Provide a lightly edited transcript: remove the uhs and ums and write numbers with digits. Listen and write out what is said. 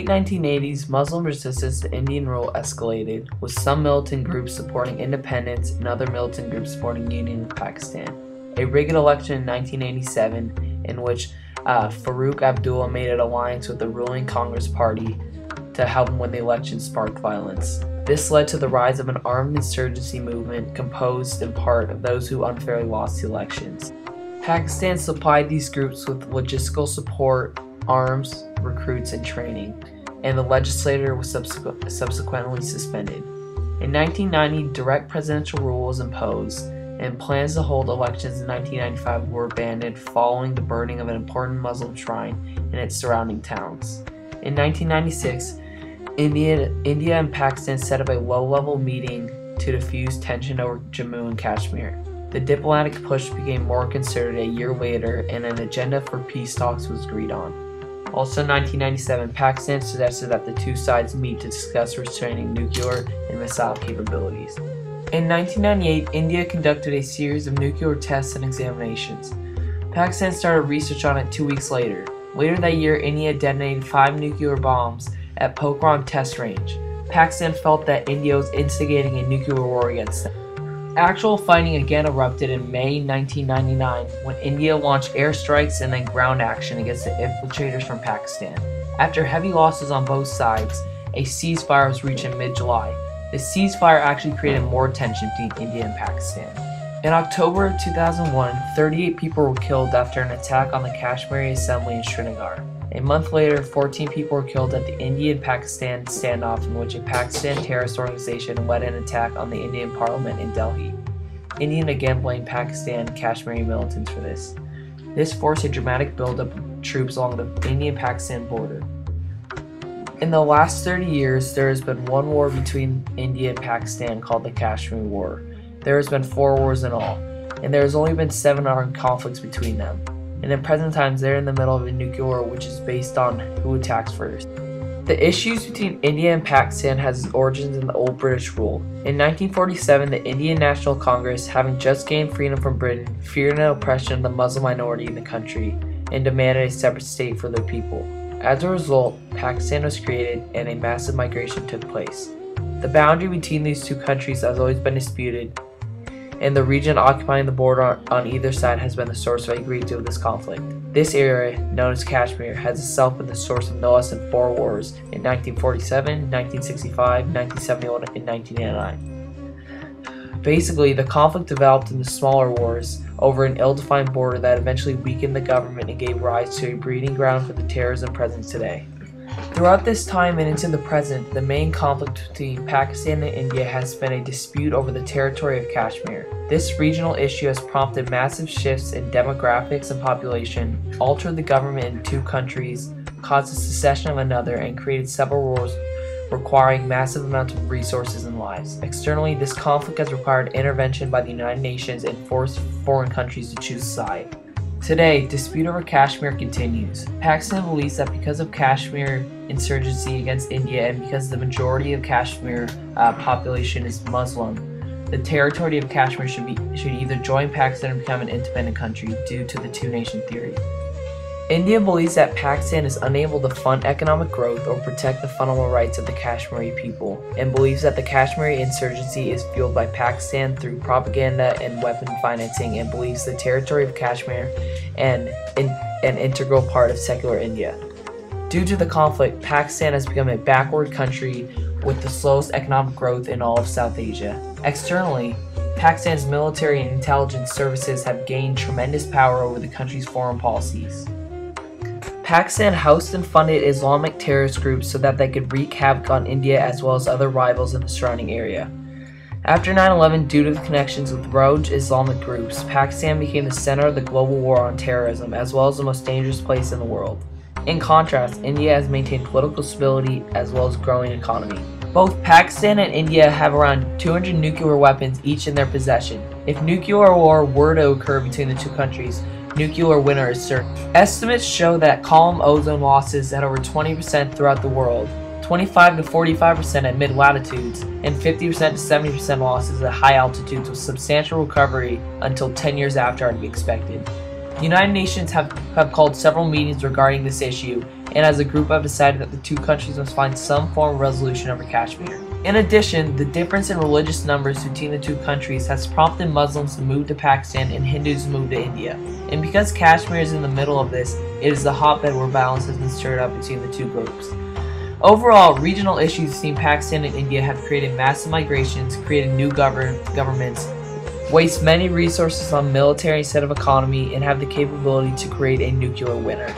1980s, Muslim resistance to Indian rule escalated, with some militant groups supporting independence and other militant groups supporting union with Pakistan. A rigged election in 1987, in which Farooq Abdullah made an alliance with the ruling Congress Party to help him win the election, sparked violence. This led to the rise of an armed insurgency movement composed in part of those who unfairly lost the elections. Pakistan supplied these groups with logistical support, arms, recruits, and training, and the legislature was subsequently suspended. In 1990, direct presidential rule was imposed, and plans to hold elections in 1995 were abandoned following the burning of an important Muslim shrine in its surrounding towns. In 1996, India and Pakistan set up a low-level meeting to diffuse tension over Jammu and Kashmir. The diplomatic push became more concerted a year later, and an agenda for peace talks was agreed on. Also in 1997, Pakistan suggested that the two sides meet to discuss restraining nuclear and missile capabilities. In 1998, India conducted a series of nuclear tests and examinations. Pakistan started research on it 2 weeks later. Later that year, India detonated 5 nuclear bombs at Pokhran test range. Pakistan felt that India was instigating a nuclear war against them. Actual fighting again erupted in May 1999 when India launched airstrikes and then ground action against the infiltrators from Pakistan. After heavy losses on both sides, a ceasefire was reached in mid-July. The ceasefire actually created more tension between India and Pakistan. In October of 2001, 38 people were killed after an attack on the Kashmiri Assembly in Srinagar. A month later, 14 people were killed at the Indian-Pakistan standoff in which a Pakistan terrorist organization led an attack on the Indian parliament in Delhi. India again blamed Pakistan and Kashmiri militants for this. This forced a dramatic buildup of troops along the Indian-Pakistan border. In the last 30 years, there has been one war between India and Pakistan called the Kashmir War. There has been 4 wars in all, and there has only been 7 armed conflicts between them. And in present times, they're in the middle of a nuclear war which is based on who attacks first. The issues between India and Pakistan has its origins in the old British rule. In 1947, the Indian National Congress, having just gained freedom from Britain, feared an oppression of the Muslim minority in the country and demanded a separate state for their people. As a result, Pakistan was created and a massive migration took place. The boundary between these two countries has always been disputed, and the region occupying the border on either side has been the source of a great deal of this conflict. This area, known as Kashmir, has itself been the source of no less than 4 wars in 1947, 1965, 1971, and 1989. Basically, the conflict developed into smaller wars over an ill-defined border that eventually weakened the government and gave rise to a breeding ground for the terrorism present today. Throughout this time and into the present, the main conflict between Pakistan and India has been a dispute over the territory of Kashmir. This regional issue has prompted massive shifts in demographics and population, altered the government in 2 countries, caused the secession of another, and created several wars requiring massive amounts of resources and lives. Externally, this conflict has required intervention by the United Nations and forced foreign countries to choose a side. Today, dispute over Kashmir continues. Pakistan believes that because of Kashmir insurgency against India and because the majority of Kashmir population is Muslim, the territory of Kashmir should either join Pakistan or become an independent country due to the two-nation theory. India believes that Pakistan is unable to fund economic growth or protect the fundamental rights of the Kashmiri people, and believes that the Kashmiri insurgency is fueled by Pakistan through propaganda and weapon financing, and believes the territory of Kashmir an integral part of secular India. Due to the conflict, Pakistan has become a backward country with the slowest economic growth in all of South Asia. Externally, Pakistan's military and intelligence services have gained tremendous power over the country's foreign policies. Pakistan housed and funded Islamic terrorist groups so that they could wreak havoc on India as well as other rivals in the surrounding area. After 9/11, due to the connections with rogue Islamic groups, Pakistan became the center of the global war on terrorism as well as the most dangerous place in the world. In contrast, India has maintained political stability as well as growing economy. Both Pakistan and India have around 200 nuclear weapons each in their possession. If nuclear war were to occur between the two countries, nuclear winner is certain. Estimates show that column ozone losses at over 20% throughout the world, 25 to 45% at mid-latitudes, and 50% to 70% losses at high altitudes with substantial recovery until 10 years after are to be expected. The United Nations have called several meetings regarding this issue, and as a group have decided that the two countries must find some form of resolution over Kashmir. In addition, the difference in religious numbers between the two countries has prompted Muslims to move to Pakistan and Hindus to move to India. And because Kashmir is in the middle of this, it is the hotbed where violence has been stirred up between the two groups. Overall, regional issues between Pakistan and India have created massive migrations, created new governments, waste many resources on military instead of economy, and have the capability to create a nuclear winter.